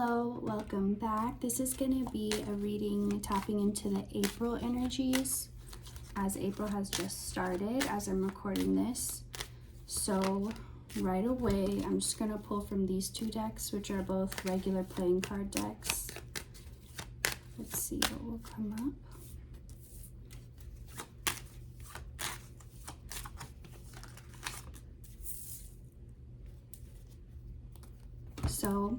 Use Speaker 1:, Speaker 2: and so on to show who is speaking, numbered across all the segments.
Speaker 1: Hello, welcome back. This is going to be a reading tapping into the April energies, as April has just started as I'm recording this. So right away, I'm just going to pull from these two decks, which are both regular playing card decks. Let's see what will come up. So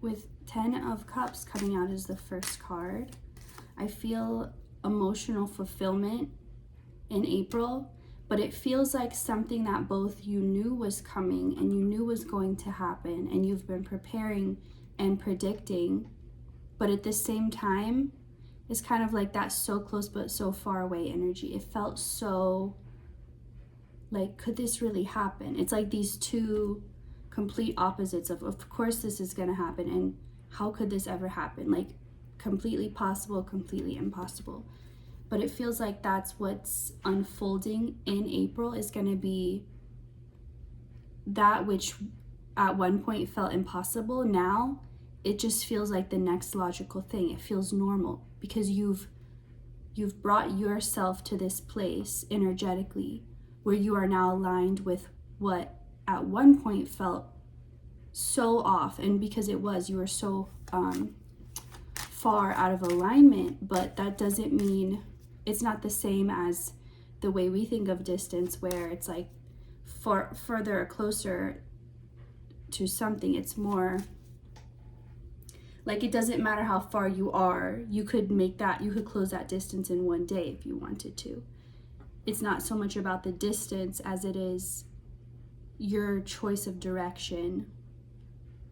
Speaker 1: with 10 of Cups coming out as the first card, I feel emotional fulfillment in April, but it feels like something that both you knew was coming and you knew was going to happen and you've been preparing and predicting, but at the same time, it's kind of like that so close but so far away energy. It felt so like, could this really happen? It's like these two complete opposites of course this is going to happen, and how could this ever happen? Like completely possible, completely impossible. But it feels like that's what's unfolding in April, is going to be that which at one point felt impossible. Now it just feels like the next logical thing. It feels normal because you've brought yourself to this place energetically where you are now aligned with what at one point felt so off, and because it was, you were so far out of alignment. But that doesn't mean, it's not the same as the way we think of distance, where it's like further or closer to something. It's more like, it doesn't matter how far you are, you could close that distance in one day if you wanted to. It's not so much about the distance as it is your choice of direction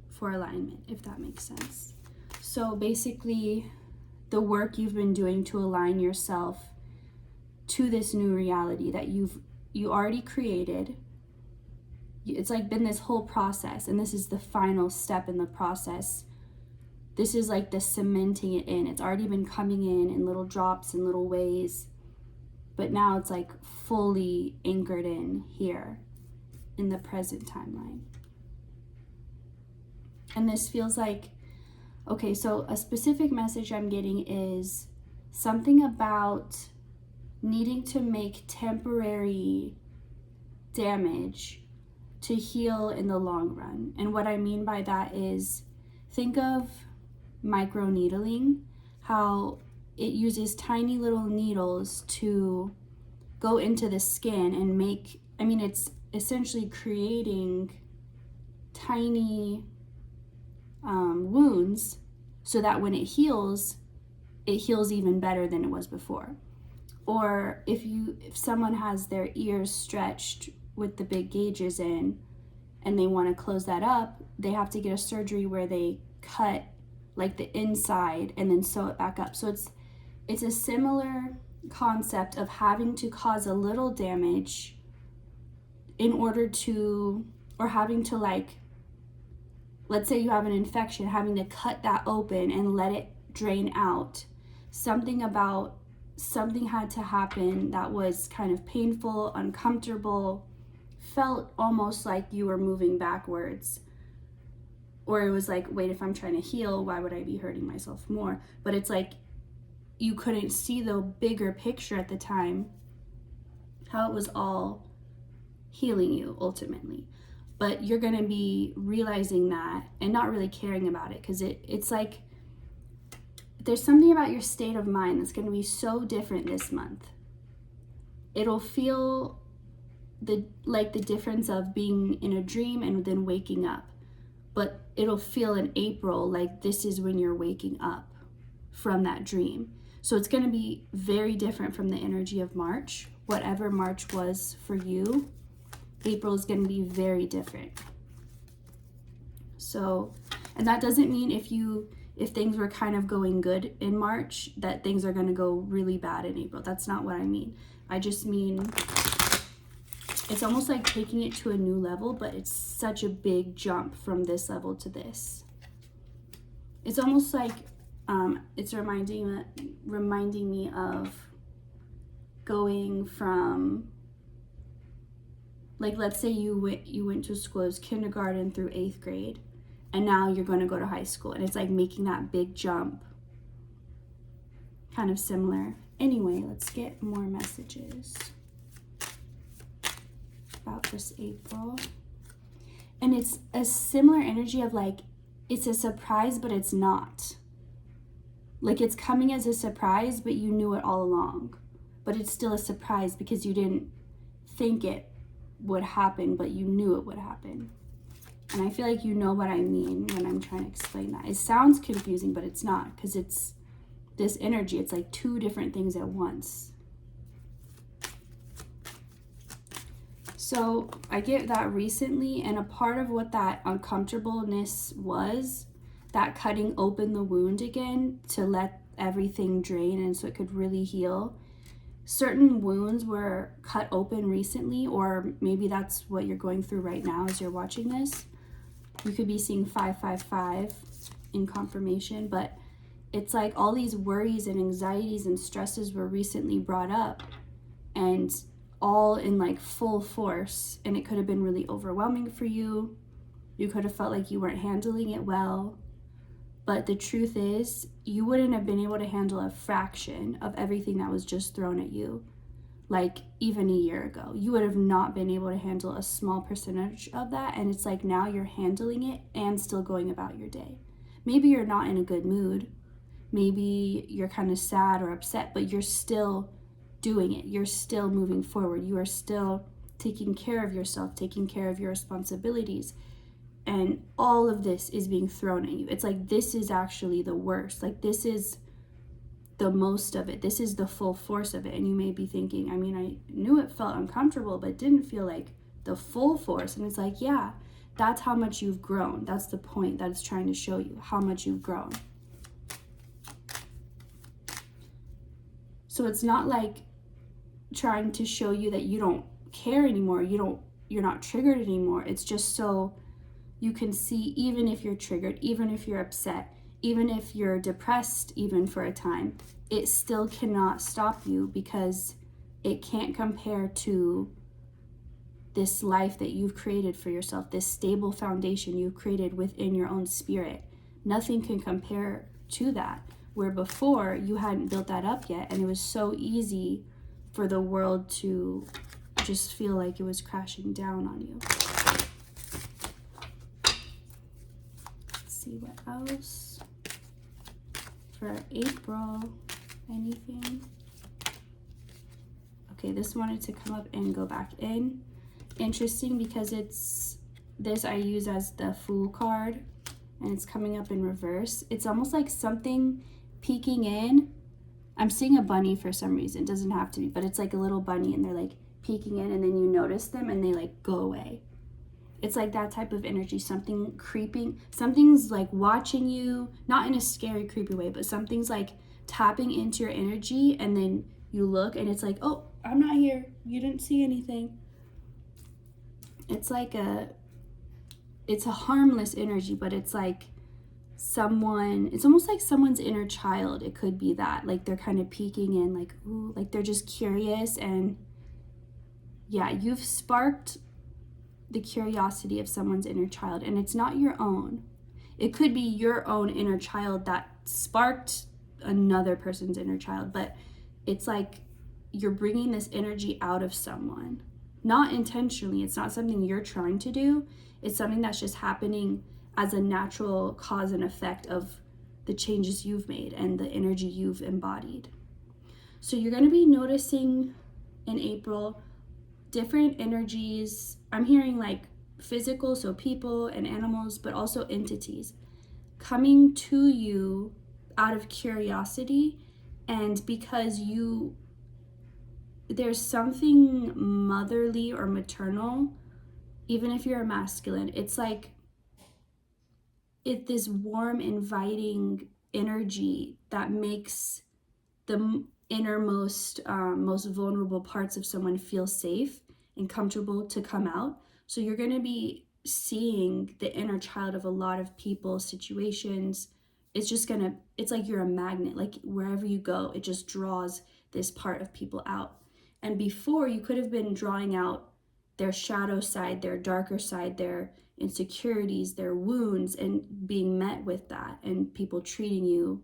Speaker 1: for alignment, if that makes sense. So basically, the work you've been doing to align yourself to this new reality that you already created, it's like been this whole process, and this is the final step in the process. This is like the cementing it in. It's already been coming in little drops and little ways, but now it's like fully anchored in here in the present timeline. And this feels like, okay, so a specific message I'm getting is something about needing to make temporary damage to heal in the long run. And what I mean by that is, think of micro needling, how it uses tiny little needles to go into the skin and make, it's essentially creating tiny wounds so that when it heals even better than it was before. Or if someone has their ears stretched with the big gauges in and they want to close that up, they have to get a surgery where they cut like the inside and then sew it back up. So it's a similar concept of having to cause a little damage in order to, or having to, like, let's say you have an infection, having to cut that open and let it drain out. Something had to happen that was kind of painful, uncomfortable, felt almost like you were moving backwards. Or it was like, wait, if I'm trying to heal, why would I be hurting myself more? But it's like you couldn't see the bigger picture at the time, how it was all healing you ultimately. But you're going to be realizing that and not really caring about it, because it's like there's something about your state of mind that's going to be so different this month. It'll feel like the difference of being in a dream and then waking up. But it'll feel in April like this is when you're waking up from that dream. So it's going to be very different from the energy of March. Whatever March was for you, April is going to be very different. So, and that doesn't mean if things were kind of going good in March, that things are going to go really bad in April. That's not what I mean. I just mean it's almost like taking it to a new level, but it's such a big jump from this level to this. It's almost like it's reminding me of going from, like, let's say you went to school as kindergarten through 8th grade, and now you're going to go to high school, and it's like making that big jump. Kind of similar. Anyway, let's get more messages about this April. And it's a similar energy of like, it's a surprise, but it's not. Like it's coming as a surprise, but you knew it all along. But it's still a surprise because you didn't think it would happen, but you knew it would happen. And I feel like you know what I mean when I'm trying to explain that. It sounds confusing, but it's not, because it's this energy. It's like two different things at once. So I get that recently, and a part of what that uncomfortableness was, that cutting open the wound again to let everything drain and so it could really heal. Certain wounds were cut open recently, or maybe that's what you're going through right now as you're watching this. You could be seeing 555 in confirmation, but it's like all these worries and anxieties and stresses were recently brought up, and all in like full force, and it could have been really overwhelming for you. You could have felt like you weren't handling it well, but the truth is you wouldn't have been able to handle a fraction of everything that was just thrown at you. Like even a year ago, you would have not been able to handle a small percentage of that, and it's like now you're handling it and still going about your day. Maybe you're not in a good mood, maybe you're kind of sad or upset, but you're still doing it. You're still moving forward. You are still taking care of yourself, taking care of your responsibilities. And all of this is being thrown at you. It's like, this is actually the worst. Like, this is the most of it. This is the full force of it. And you may be thinking, I mean, I knew it felt uncomfortable, but it didn't feel like the full force. And it's like, yeah, that's how much you've grown. That's the point that it's trying to show you, how much you've grown. So it's not like trying to show you that you don't care anymore, you're not triggered anymore. It's just so you can see, even if you're triggered, even if you're upset, even if you're depressed, even for a time, it still cannot stop you, because it can't compare to this life that you've created for yourself, this stable foundation you've created within your own spirit. Nothing can compare to that, where before you hadn't built that up yet, and it was so easy for the world to just feel like it was crashing down on you. Let's see what else. For April, anything? Okay, this wanted to come up and go back in. Interesting, because it's this I use as the Fool card, and it's coming up in reverse. It's almost like something peeking in. I'm seeing a bunny for some reason. It doesn't have to be, but it's like a little bunny, and they're like peeking in, and then you notice them and they like go away. It's like that type of energy, something creeping, something's like watching you, not in a scary, creepy way, but something's like tapping into your energy, and then you look and it's like, oh, I'm not here. You didn't see anything. It's like it's a harmless energy, but it's like it's almost like someone's inner child. It could be that, like they're kind of peeking in, like, ooh, like they're just curious. And yeah, you've sparked the curiosity of someone's inner child, and it's not your own. It could be your own inner child that sparked another person's inner child, but it's like you're bringing this energy out of someone, not intentionally. It's not something you're trying to do. It's something that's just happening as a natural cause and effect of the changes you've made and the energy you've embodied. So you're going to be noticing in April different energies. I'm hearing like physical, so people and animals, but also entities coming to you out of curiosity, and because there's something motherly or maternal, even if you're a masculine. It's like this warm, inviting energy that makes the innermost, most vulnerable parts of someone feel safe and comfortable to come out. So you're going to be seeing the inner child of a lot of people, situations. It's like you're a magnet. Like wherever you go, it just draws this part of people out. And before, you could have been drawing out their shadow side, their darker side, their insecurities, their wounds, and being met with that, and people treating you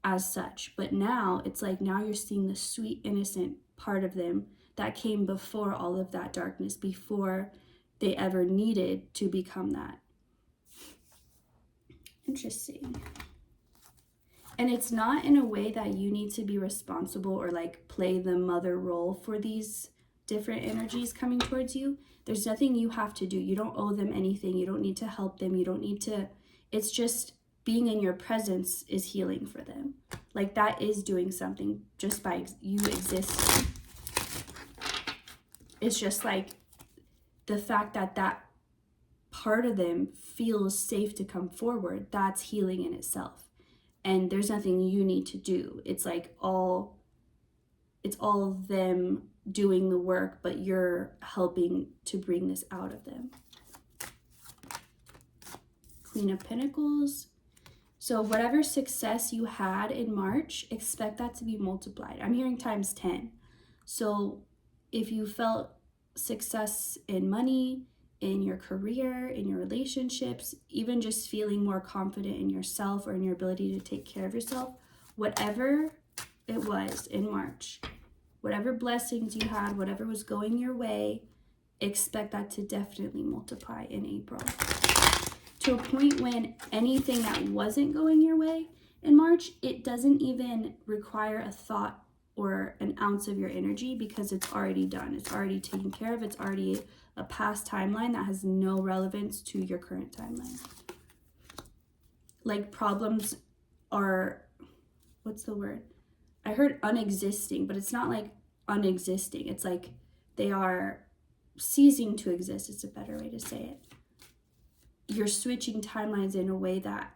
Speaker 1: as such. But now it's like, now you're seeing the sweet, innocent part of them that came before all of that darkness, before they ever needed to become that. Interesting. And it's not in a way that you need to be responsible or like play the mother role for these different energies coming towards you. There's nothing you have to do. You don't owe them anything. You don't need to help them. You don't need to, it's just being in your presence is healing for them. Like, that is doing something just by you existing. It's just like the fact that that part of them feels safe to come forward, that's healing in itself. And there's nothing you need to do. It's like it's all them doing the work, but you're helping to bring this out of them. Queen of Pentacles. So whatever success you had in March, expect that to be multiplied. I'm hearing times 10. So if you felt success in money, in your career, in your relationships, even just feeling more confident in yourself or in your ability to take care of yourself, whatever it was in March, whatever blessings you had, whatever was going your way, expect that to definitely multiply in April. To a point when anything that wasn't going your way in March, it doesn't even require a thought or an ounce of your energy, because it's already done. It's already taken care of. It's already a past timeline that has no relevance to your current timeline. Like, problems are, what's the word? I heard unexisting, but it's not like unexisting. It's like they are ceasing to exist. It's a better way to say it. You're switching timelines in a way that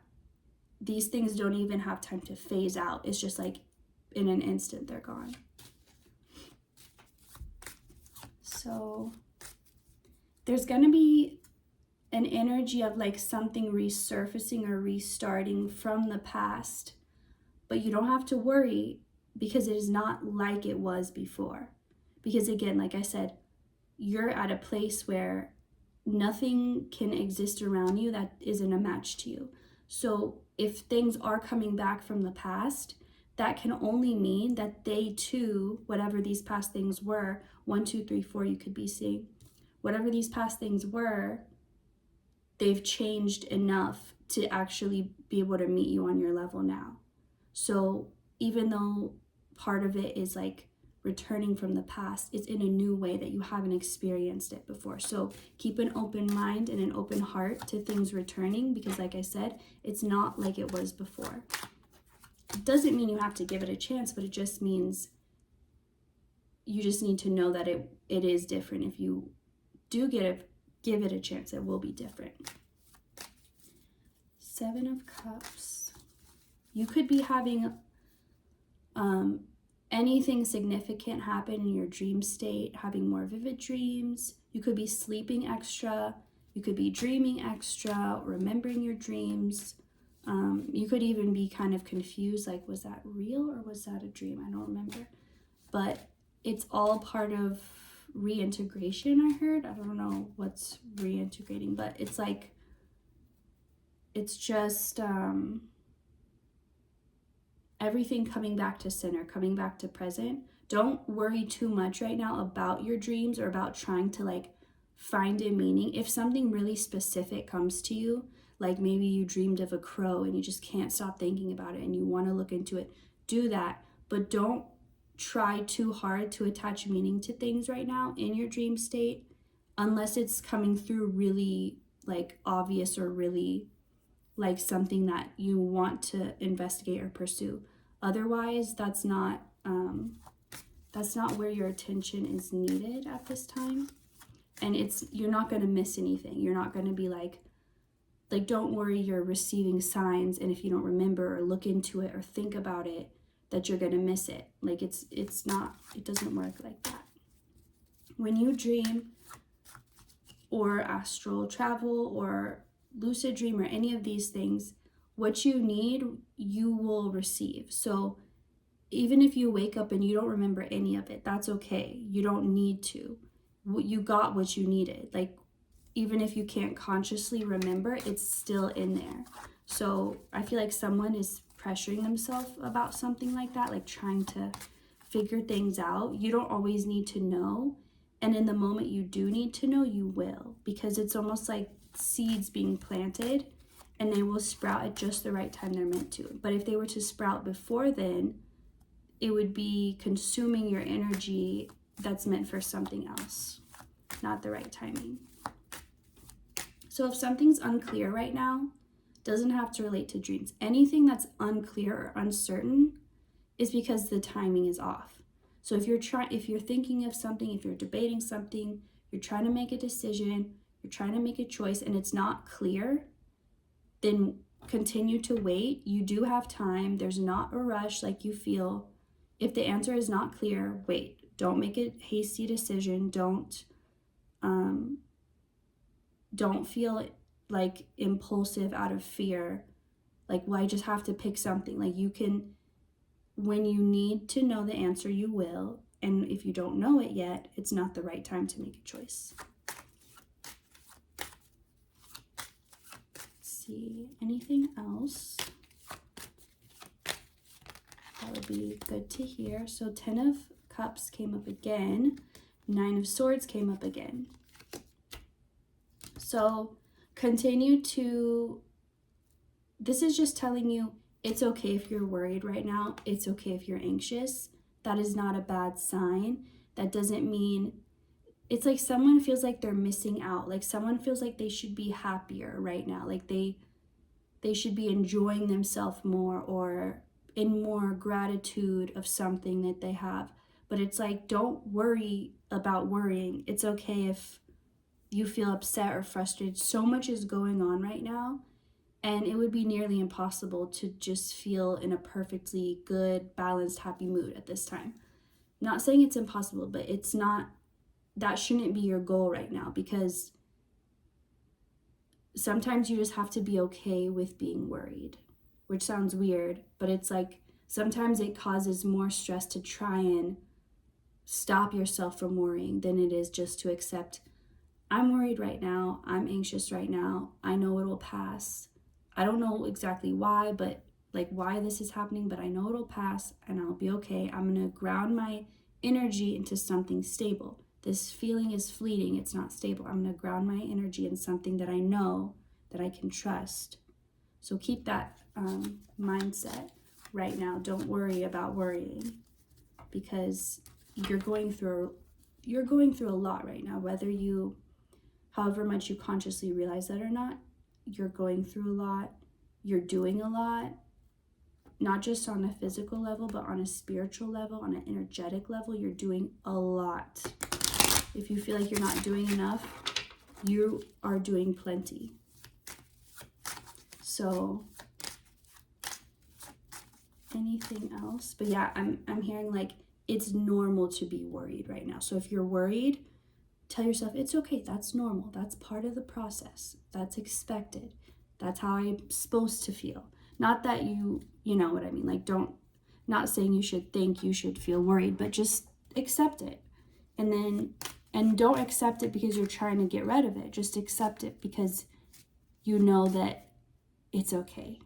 Speaker 1: these things don't even have time to phase out. It's just like in an instant they're gone. So there's going to be an energy of like something resurfacing or restarting from the past, but you don't have to worry, because it is not like it was before. Because again, like I said, you're at a place where nothing can exist around you that isn't a match to you. So if things are coming back from the past, that can only mean that they too, whatever these past things were, 1, 2, 3, 4, you could be seeing, whatever these past things were, they've changed enough to actually be able to meet you on your level now. So even though part of it is like returning from the past, it's in a new way that you haven't experienced it before. So keep an open mind and an open heart to things returning, because like I said, it's not like it was before. It doesn't mean you have to give it a chance, but it just means you just need to know that it is different. If you do give it a chance, it will be different. 7 of Cups. You could be having anything significant happen in your dream state, having more vivid dreams. You could be sleeping extra. You could be dreaming extra, remembering your dreams. You could even be kind of confused, like, was that real or was that a dream? I don't remember. But it's all part of reintegration, I heard. I don't know what's reintegrating, but it's like, it's just everything coming back to center, coming back to present. Don't worry too much right now about your dreams or about trying to like find a meaning. If something really specific comes to you, like maybe you dreamed of a crow and you just can't stop thinking about it and you want to look into it, do that. But don't try too hard to attach meaning to things right now in your dream state, unless it's coming through really like obvious or really like something that you want to investigate or pursue. Otherwise, that's not where your attention is needed at this time. And you're not going to miss anything. You're not going to be like don't worry you're receiving signs, and if you don't remember or look into it or think about it, that you're going to miss it. Like it doesn't work like that. When you dream or astral travel or lucid dream or any of these things, what you need, you will receive. So even if you wake up and you don't remember any of it, that's okay. You don't need to. You got what you needed. Like even if you can't consciously remember, it's still in there. So I feel like someone is pressuring themselves about something like that, like trying to figure things out. You don't always need to know. And in the moment you do need to know, you will, because it's almost like seeds being planted, and they will sprout at just the right time they're meant to. But if they were to sprout before then, it would be consuming your energy that's meant for something else, not the right timing. So if something's unclear right now, doesn't have to relate to dreams. Anything that's unclear or uncertain is because the timing is off. So if you're thinking of something, if you're debating something, you're trying to make a decision, you're trying to make a choice, and it's not clear, then continue to wait. You do have time. There's not a rush like you feel. If the answer is not clear, wait. Don't make a hasty decision. Don't feel like impulsive out of fear. Like, well, I just have to pick something. Like, you can, when you need to know the answer, you will. And if you don't know it yet, it's not the right time to make a choice. See, anything else that would be good to hear? So 10 of Cups came up again. 9 of Swords came up again. So continue to, this is just telling you it's okay if you're worried right now. It's okay if you're anxious. That is not a bad sign. That doesn't mean, it's like someone feels like they're missing out. Like someone feels like they should be happier right now. Like they should be enjoying themselves more, or in more gratitude of something that they have. But it's like, don't worry about worrying. It's okay if you feel upset or frustrated. So much is going on right now, and it would be nearly impossible to just feel in a perfectly good, balanced, happy mood at this time. Not saying it's impossible, but it's not, that shouldn't be your goal right now, because sometimes you just have to be okay with being worried, which sounds weird, but it's like sometimes it causes more stress to try and stop yourself from worrying than it is just to accept, I'm worried right now, I'm anxious right now, I know it will pass. I don't know exactly why, but like why this is happening, but I know it'll pass and I'll be okay. I'm going to ground my energy into something stable. This feeling is fleeting, it's not stable. I'm going to ground my energy in something that I know, that I can trust. So keep that mindset right now. Don't worry about worrying, because you're going through a lot right now, whether you, however much you consciously realize that or not. You're going through a lot, you're doing a lot, not just on a physical level, but on a spiritual level, on an energetic level. You're doing a lot. If you feel like you're not doing enough, you are doing plenty. So anything else? But yeah, I'm hearing like it's normal to be worried right now. So if you're worried, tell yourself it's okay. That's normal. That's part of the process. That's expected. That's how I'm supposed to feel. Not that you know what I mean. Like, not saying you should think you should feel worried, but just accept it. And don't accept it because you're trying to get rid of it. Just accept it because you know that it's okay.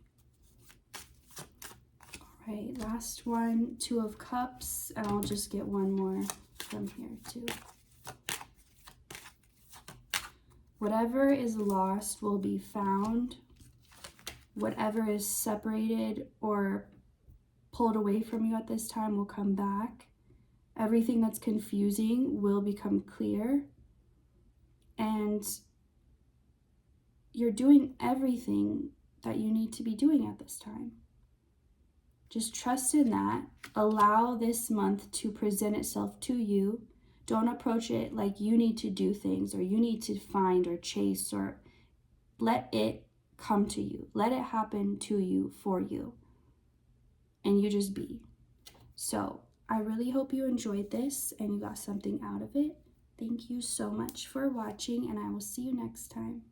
Speaker 1: All right, last one, 2 of Cups, and I'll just get one more from here too. Whatever is lost will be found. Whatever is separated or pulled away from you at this time will come back. Everything that's confusing will become clear. And you're doing everything that you need to be doing at this time. Just trust in that. Allow this month to present itself to you. Don't approach it like you need to do things or you need to find or chase, or let it come to you. Let it happen to you, for you. And you just be. So I really hope you enjoyed this and you got something out of it. Thank you so much for watching, and I will see you next time.